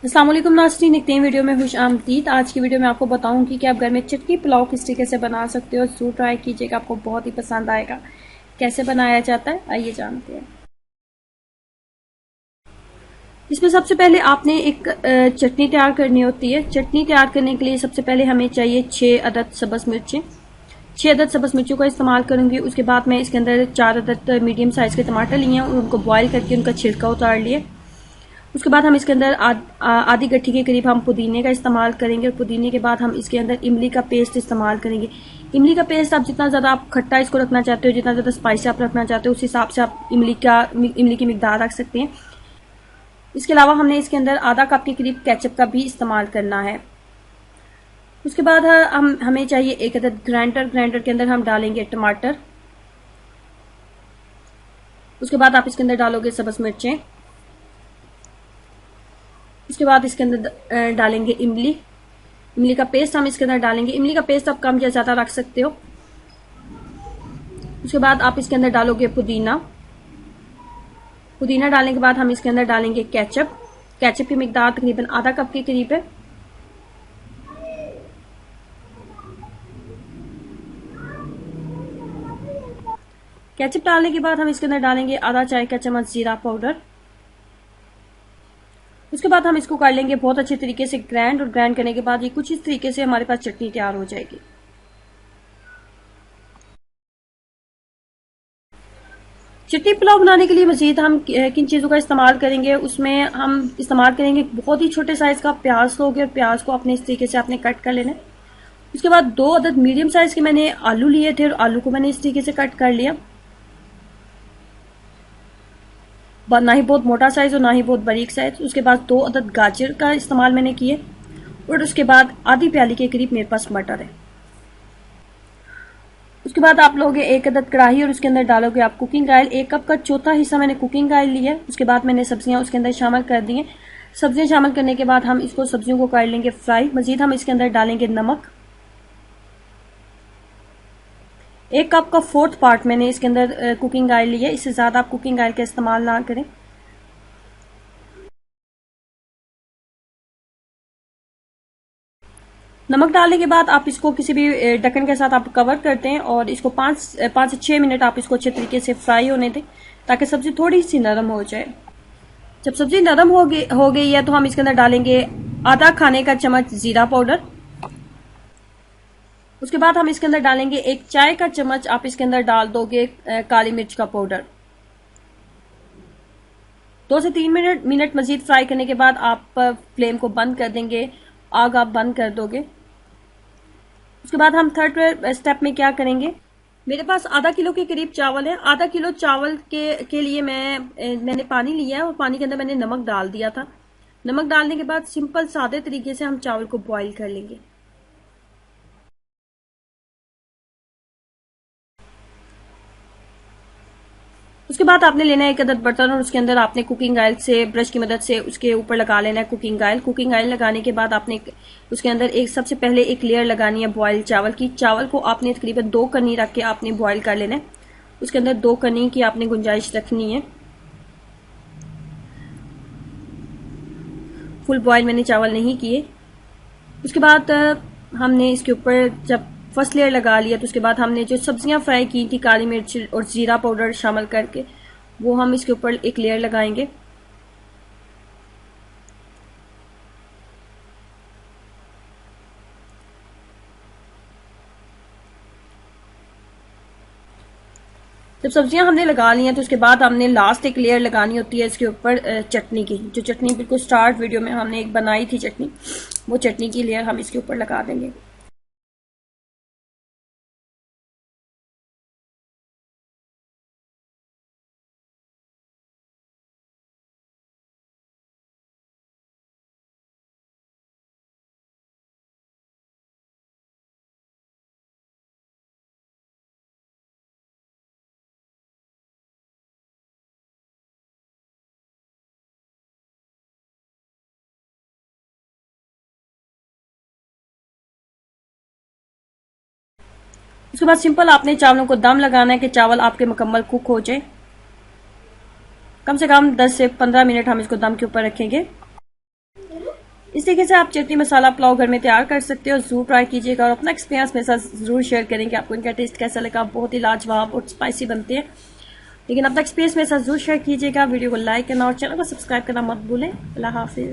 अस्सलाम वालेकुम नाज़रीन, एक नई वीडियो में खुश आमदीद। आज की वीडियो में आपको बताऊंगी कि आप घर में चटनी पुलाव किस तरीके से बना सकते हो। ज़रूर ट्राई कीजिएगा, आपको बहुत ही पसंद आएगा। कैसे बनाया जाता है आइए जानते हैं। इसमें सबसे पहले आपने एक चटनी तैयार करनी होती है। चटनी तैयार करने के लिए सबसे पहले हमें चाहिए 6 अदद सब्ज़ मिर्चें। 6 अदद सब्ज़ मिर्चों का इस्तेमाल करूंगी। उसके बाद मैं इसके अंदर 4 अदद मीडियम साइज़ के टमाटर लिए हैं और उनको बॉयल करके उनका छिलका उतार लिया। उसके बाद हम इसके अंदर आधी गट्ठी के करीब हम पुदीने का इस्तेमाल करेंगे और पुदीने के बाद हम इसके अंदर इमली का पेस्ट इस्तेमाल करेंगे। इमली का पेस्ट आप जितना ज़्यादा आप खट्टा इसको रखना चाहते हो, जितना ज़्यादा स्पाइसी आप रखना चाहते हो, उस हिसाब से आप इमली की मिकदार रख सकते हैं। इसके अलावा हमने इसके अंदर आधा कप के करीब केचप का भी इस्तेमाल करना है। उसके बाद हमें चाहिए एक अदद ग्राइंडर के अंदर हम डालेंगे टमाटर। उसके बाद आप इसके अंदर डालोगे सब्ज़ मिर्चें। उसके बाद इसके अंदर डालेंगे इमली का पेस्ट हम इसके अंदर डालेंगे। इमली का पेस्ट आप कम या ज्यादा रख सकते हो। उसके बाद आप इसके अंदर डालोगे पुदीना डालने के बाद हम इसके अंदर डालेंगे केचप की मिकदार तकरीबन आधा कप के करीब है। केचप डालने के बाद हम इसके अंदर डालेंगे आधा चाय का चम्मच जीरा पाउडर। उसके बाद हम इसको कर लेंगे बहुत अच्छे तरीके से ग्राइंड, और ग्राइंड करने के बाद ये कुछ इस तरीके से हमारे पास चटनी तैयार हो जाएगी। चटनी पुलाव बनाने के लिए मजीद हम किन चीज़ों का इस्तेमाल करेंगे, उसमें हम इस्तेमाल करेंगे बहुत ही छोटे साइज का प्याज लोगे और प्याज को अपने इस तरीके से आपने कट कर लेना है। उसके बाद 2 अदद मीडियम साइज के मैंने आलू लिए थे और आलू को मैंने इस तरीके से कट कर लिया। ना ही बहुत मोटा साइज और ना ही बहुत बारीक साइज। उसके बाद 2 अदद गाजर का इस्तेमाल मैंने किए और उसके बाद आधी प्याली के करीब मेरे पास मटर है। उसके बाद आप लोगे 1 अदद कढ़ाई और उसके अंदर डालोगे आप कुकिंग ऑयल। 1 कप का चौथा हिस्सा मैंने कुकिंग ऑयल लिया है। उसके बाद मैंने सब्जियां उसके अंदर शामिल कर दी हैं। सब्जियां शामिल करने के बाद हम इसको सब्जियों को कर लेंगे फ्राई। मजीद हम इसके अंदर डालेंगे नमक। 1 कप का 4th पार्ट मैंने इसके अंदर कुकिंग ऑयल लिया है। इससे ज्यादा आप कुकिंग ऑयल का इस्तेमाल ना करें। नमक डालने के बाद आप इसको किसी भी ढक्कन के साथ आप कवर करते हैं और इसको 5 से 6 मिनट आप इसको अच्छे तरीके से फ्राई होने दें ताकि सब्जी थोड़ी सी नरम हो जाए। जब सब्जी नरम हो गई है तो हम इसके अंदर डालेंगे आधा खाने का चम्मच जीरा पाउडर। उसके बाद हम इसके अंदर डालेंगे 1 चाय का चम्मच आप इसके अंदर डाल दोगे काली मिर्च का पाउडर। 2 से 3 मिनट मजीद फ्राई करने के बाद आप फ्लेम को बंद कर देंगे, आग आप बंद कर दोगे। उसके बाद हम थर्ड स्टेप में क्या करेंगे, मेरे पास आधा किलो के करीब चावल है। आधा किलो चावल के लिए मैंने पानी लिया है और पानी के अंदर मैंने नमक डाल दिया था। नमक डालने के बाद सिंपल सादे तरीके से हम चावल को बॉईल कर लेंगे। उसके बाद आपने लेना है 1 अदद बर्तन और उसके अंदर आपने कुकिंग ऑयल से ब्रश की मदद से उसके ऊपर लगा लेना है कुकिंग ऑयल। कुकिंग ऑयल लगाने के बाद आपने उसके अंदर सबसे पहले एक लेयर लगानी है बॉयल चावल की। चावल को आपने तकरीबन 2 कनी रख के आपने बॉयल कर लेना है। उसके अंदर 2 कनी की आपने गुंजाइश रखनी है। फुल बॉयल मैंने चावल नहीं किए। उसके बाद हमने इसके ऊपर जब फर्स्ट लेयर लगा लिया तो उसके बाद हमने जो सब्जियां फ्राई की थी काली मिर्च और जीरा पाउडर शामिल करके वो हम इसके ऊपर एक लेयर लगाएंगे। जब सब्जियां हमने लगा ली हैं तो उसके बाद हमने लास्ट एक लेयर लगानी होती है इसके ऊपर चटनी की। जो चटनी बिल्कुल स्टार्ट वीडियो में हमने एक बनाई थी चटनी, वो चटनी की लेयर हम इसके ऊपर लगा देंगे। उसके बाद सिंपल आपने चावलों को दम लगाना है कि चावल आपके मुकम्मल कुक हो जाए। कम से कम 10 से 15 मिनट हम इसको दम के ऊपर रखेंगे। इस तरीके से आप चटनी मसाला पुलाव घर में तैयार कर सकते हो। जरूर ट्राई कीजिएगा और अपना एक्सपीरियंस मेरे साथ जरूर शेयर करें कि आपको इनका टेस्ट कैसा लगा। बहुत ही लाजवाब और स्पाइसी बनते हैं, लेकिन अपना एक्सपीरियंस मेरे साथ जरूर शेयर कीजिएगा। वीडियो को लाइक करना और चैनल को सब्सक्राइब करना मत भूलें। अल्लाह हाफिज।